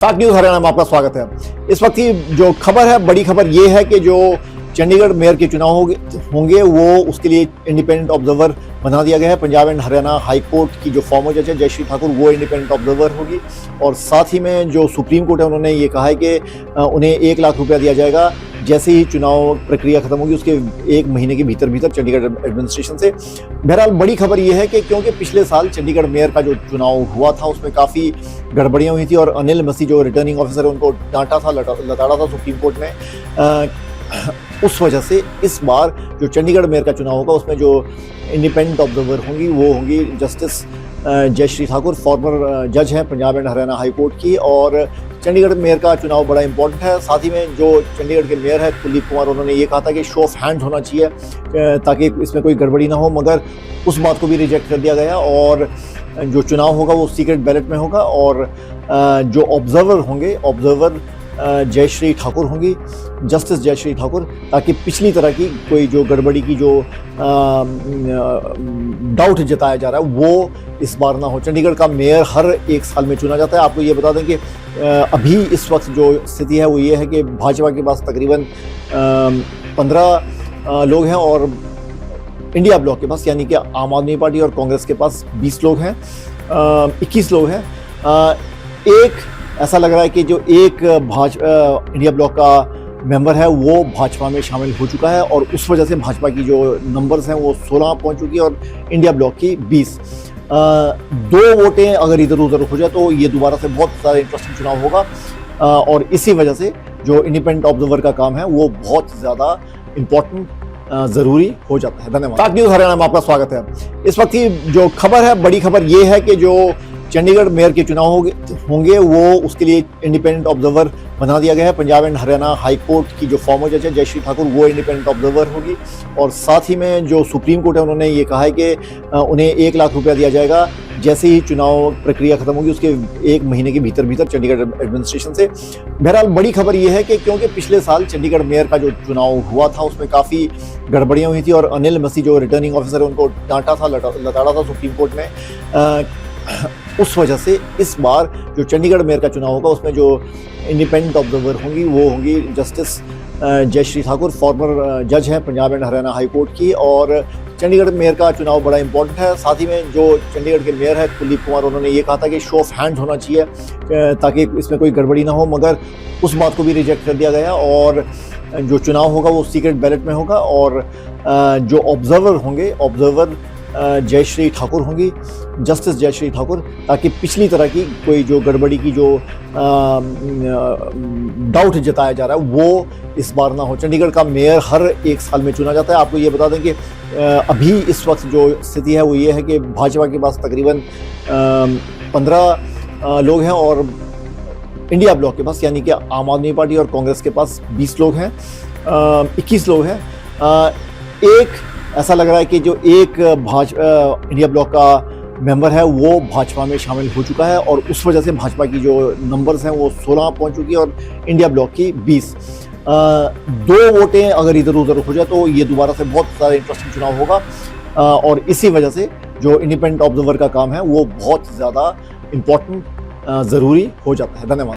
Top news Haryana में आपका स्वागत है। इस वक्त की जो खबर है, बड़ी खबर ये है कि जो चंडीगढ़ मेयर के चुनाव होंगे वो उसके लिए इंडिपेंडेंट ऑब्जर्वर बना दिया गया है। Punjab and Haryana high court की जो फॉर्मर जज है जयश्री ठाकुर, वो इंडिपेंडेंट ऑब्जर्वर होगी। और साथ ही में जो सुप्रीम कोर्ट है उन्होंने ये कहा है कि उन्हें 1 लाख रुपया दिया जाएगा जैसे ही चुनाव प्रक्रिया खत्म होगी, उसके 1 महीने के भीतर चंडीगढ़ एडमिनिस्ट्रेशन से। बहरहाल बड़ी खबर यह है कि क्योंकि पिछले साल चंडीगढ़ मेयर का जो चुनाव हुआ था उसमें काफ़ी गड़बड़ियाँ हुई थी और अनिल मसीह जो रिटर्निंग ऑफिसर है उनको डांटा था, लताड़ा था सुप्रीम कोर्ट ने। उस वजह से इस बार जो चंडीगढ़ मेयर का चुनाव होगा उसमें जो इंडिपेंडेंट ऑब्जर्वर होंगी वो होंगी जस्टिस जयश्री ठाकुर, फॉर्मर जज हैं Punjab and Haryana high court की। और चंडीगढ़ मेयर का चुनाव बड़ा इंपॉर्टेंट है। साथ ही में जो चंडीगढ़ के मेयर है कुलदीप कुमार, उन्होंने ये कहा था कि शो ऑफ हैंड होना चाहिए ताकि इसमें कोई गड़बड़ी ना हो, मगर उस बात को भी रिजेक्ट कर दिया गया। और जो चुनाव होगा वो सीक्रेट बैलेट में होगा और जो ऑब्जर्वर होंगे, ऑब्जर्वर जयश्री ठाकुर होंगी, जस्टिस जयश्री ठाकुर, ताकि पिछली तरह की कोई जो गड़बड़ी की जो डाउट जताया जा रहा है वो इस बार ना हो। चंडीगढ़ का मेयर हर 1 साल में चुना जाता है। आपको ये बता दें कि अभी इस वक्त जो स्थिति है वो ये है कि भाजपा के पास तकरीबन 15 लोग हैं और इंडिया ब्लॉक के पास यानी कि आम आदमी पार्टी और कांग्रेस के पास 20 लोग हैं, 21 लोग हैं। एक ऐसा लग रहा है कि जो एक इंडिया ब्लॉक का मेंबर है वो भाजपा में शामिल हो चुका है और उस वजह से भाजपा की जो नंबर्स हैं वो 16 पहुंच चुकी है और इंडिया ब्लॉक की 20। 2 वोटें अगर इधर उधर हो जाए तो ये दोबारा से बहुत सारा इंटरेस्टिंग चुनाव होगा और इसी वजह से जो इंडिपेंडेंट ऑब्जर्वर का काम है वो बहुत ज़्यादा इम्पोर्टेंट ज़रूरी हो जाता है। धन्यवाद। टॉप न्यूज़ हरियाणा में आपका स्वागत है। इस वक्त की जो खबर है, बड़ी खबर ये है कि जो चंडीगढ़ मेयर के चुनाव होंगे वो उसके लिए इंडिपेंडेंट ऑब्जर्वर बना दिया गया है। Punjab and Haryana high court की जो फॉर्मर जज है जयश्री ठाकुर, वो इंडिपेंडेंट ऑब्जर्वर होगी। और साथ ही में जो सुप्रीम कोर्ट है उन्होंने ये कहा है कि उन्हें 1 लाख रुपया दिया जाएगा जैसे ही चुनाव प्रक्रिया खत्म होगी, उसके 1 महीने के भीतर चंडीगढ़ एडमिनिस्ट्रेशन से। बहरहाल बड़ी खबर यह है कि क्योंकि पिछले साल चंडीगढ़ मेयर का जो चुनाव हुआ था उसमें काफ़ी गड़बड़ियाँ हुई थी और अनिल मसीह जो रिटर्निंग ऑफिसर है उनको डांटा था, लताड़ा था सुप्रीम कोर्ट ने। उस वजह से इस बार जो चंडीगढ़ मेयर का चुनाव होगा उसमें जो इंडिपेंडेंट ऑब्जर्वर होंगी वो होंगी जस्टिस जयश्री ठाकुर, फॉर्मर जज हैं Punjab and Haryana high court की। और चंडीगढ़ मेयर का चुनाव बड़ा इंपॉर्टेंट है। साथ ही में जो चंडीगढ़ के मेयर है कुलदीप कुमार, उन्होंने ये कहा था कि शो ऑफ हैंड होना चाहिए ताकि इसमें कोई गड़बड़ी ना हो, मगर उस बात को भी रिजेक्ट कर दिया गया। और जो चुनाव होगा वो सीक्रेट बैलेट में होगा और जो ऑब्जर्वर होंगे, ऑब्जर्वर जयश्री ठाकुर होंगी, जस्टिस जयश्री ठाकुर, ताकि पिछली तरह की कोई जो गड़बड़ी की जो डाउट जताया जा रहा है वो इस बार ना हो। चंडीगढ़ का मेयर हर 1 साल में चुना जाता है। आपको ये बता दें कि अभी इस वक्त जो स्थिति है वो ये है कि भाजपा के पास तकरीबन 15 लोग हैं और इंडिया ब्लॉक के पास यानी कि आम आदमी पार्टी और कांग्रेस के पास 20 लोग हैं, 21 लोग हैं। एक ऐसा लग रहा है कि जो एक इंडिया ब्लॉक का मेंबर है वो भाजपा में शामिल हो चुका है और उस वजह से भाजपा की जो नंबर्स हैं वो 16 पहुंच चुकी है और इंडिया ब्लॉक की 20। 2 वोटें अगर इधर उधर हो जाए तो ये दोबारा से बहुत सारा इंटरेस्टिंग चुनाव होगा और इसी वजह से जो इंडिपेंडेंट ऑब्जर्वर का काम है वो बहुत ज़्यादा इम्पोर्टेंट ज़रूरी हो जाता है। धन्यवाद।